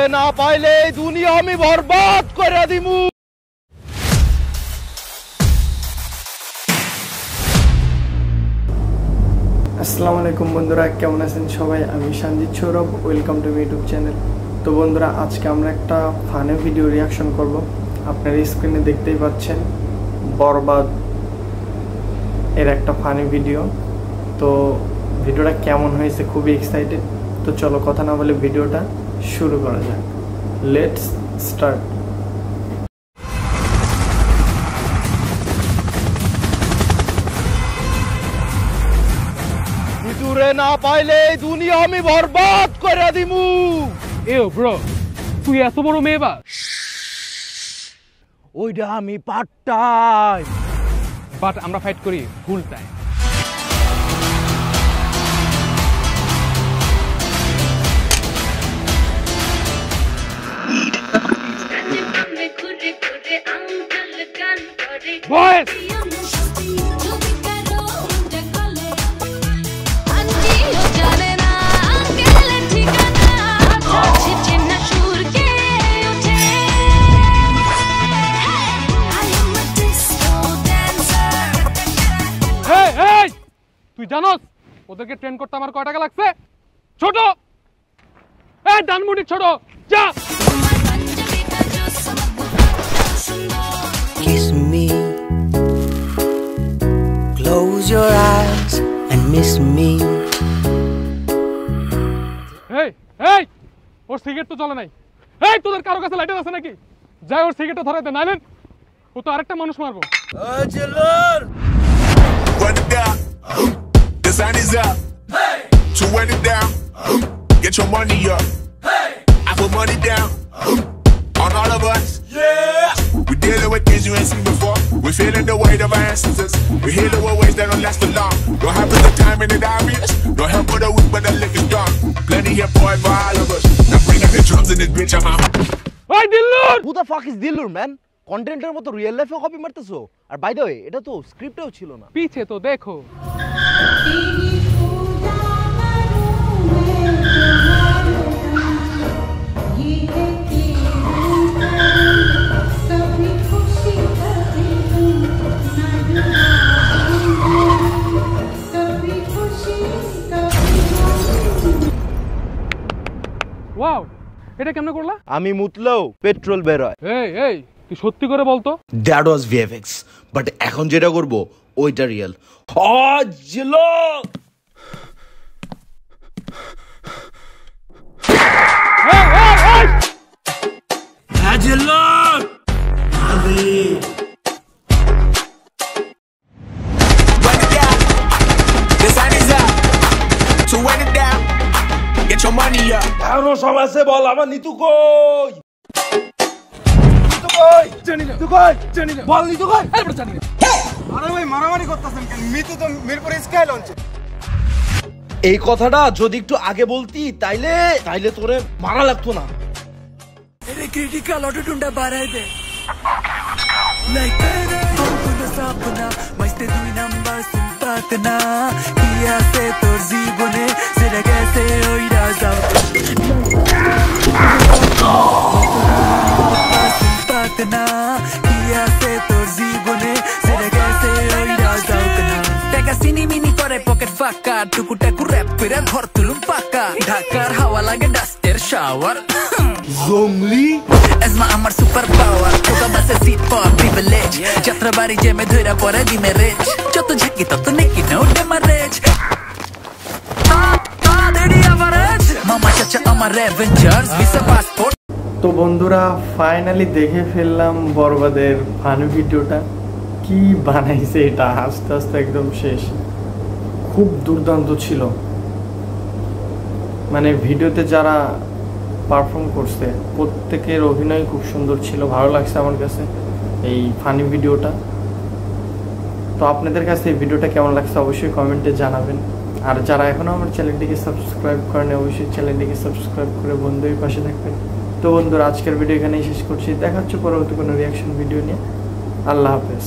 ভিতরে না পাইলে এই দুনিয়া আমি বরবাদ করে দিমু। আসসালামু আলাইকুম বন্ধুরা, কেমন আছেন সবাই? আমি Sanjit Sourav, welcome to my YouTube channel. তো বন্ধুরা, আজকে আমরা একটা ফানি ভিডিও রিয়াকশন করব। আপনারা স্ক্রিনে দেখতেই পাচ্ছেন বরবাদ এর একটা ফানি ভিডিও। তো ভিডিওটা কেমন হয়েছে খুবই এক্সাইটেড। তো চলো কথা না বলে ভিডিওটা শুরু করা যাক। Let's start. ভিতরে না পাইলে এই দুনিয়া আমি বরবাদ করে দিমু। এও ব্রো, তুই এত বড় মেয়েবা? ওইটা আমি পার্ট টাইম, বাট আমরা ফাইট করি ফুল টাইম। বয়েস তুই জানোস ওদেরকে ট্রেন করতে আমার কয় টাকা লাগছে? ছোট ডানমুটি ছোট, যা। Kiss me, close your eyes and miss me. এই ওর সিগারেট তো চলে নাই। এই তোদের কারো কাছে লাইটার আছে নাকি? যাই ওর সিগারেটটা ধরাই দে, নাইলেন ও তো আরেকটা মানুষ মারবো। The sun is up. Hey! To run it down. Get your money up. Hey! I put money down. On all of us. Yeah! We're dealing with things you ain't seen before. We're feeling the weight of our ancestors. We're healing with ways that don't last for long. Don't have the time in it obvious. No help with the weak, but the liquor's strong. Plenty of boy for all of us. Now bring up the drums in this bitch, I'm out. Hey, Dillur! Who the fuck is Dillur, man? কন্টেন্টের মতো real লাইফে copy মারতেছো। আর by the way, এটা তো স্ক্রিপ্টেও ছিল না। পিছে তো দেখো। ওয়াও, এটা কেমনে করলা? আমি মুতলেও পেট্রোল বের হয়। এই তুই সত্যি করে বলতো। দ্যাট ওয়াজ ভিএফএক্স, বাট এখন যেটা করব ওইটা রিয়েল। জিলো জিলো এখনো সময় আছে, বল আমার নিতু কই? এই কথাটা যদি একটু আগে বলতি তাইলে তোরে মারা লাগতো না। क्रिटिकल ऑटो टुंडा बाराय दे लाइक हमको न सपना मस्ते दुई नंबर सिंपात ना किया से तोर जीवने सेरा कैसे ओइरा जाओ सिंपात ना किया से तोर जीवने सेरा कैसे ओइरा जाओ कना टेका सिनी मिनी करे पॉकेट फाका टुकु टकु रैप पेरा घर तुलुम पाका ढाकार हवा लागे डस्टर शावर জঙ্গলি Esma আমার সুপার পাওয়ার তোকা বাসে সিট ফর প্রিভিলেজ যাত্রা বাড়ি যে মে ধইরা পরে দিমে রেজ যত ঝাঁকি তত নেকি নো ডেমারেজ দেডি এভারেজ মামা চাচা আমার অ্যাভেঞ্জার্স ভিসা পাসপোর্ট। তো বন্ধুরা, ফাইনালি দেখে ফেললাম বরবাদের ফানি ভিডিওটা। কি বানাইছে এটা, আস্তে আস্তে একদম শেষ। খুব দুর্দান্ত ছিল। মানে ভিডিওতে যারা পারফর্ম করছে প্রত্যেকের অভিনয় খুব সুন্দর ছিল, ভালো লাগছে আমার কাছে এই ফানি ভিডিওটা। তো আপনাদের কাছে এই ভিডিওটা কেমন লাগছে অবশ্যই কমেন্টে জানাবেন। আর যারা এখনও আমার চ্যানেলটিকে সাবস্ক্রাইব করেন অবশ্যই চ্যানেলটিকে সাবস্ক্রাইব করে বন্ধুদের পাশে থাকবেন। তো বন্ধুরা, আজকের ভিডিও এখানেই শেষ করছি। দেখা হচ্ছে পরবর্তী কোনো রিয়াকশন ভিডিও নিয়ে। আল্লাহ হাফেজ।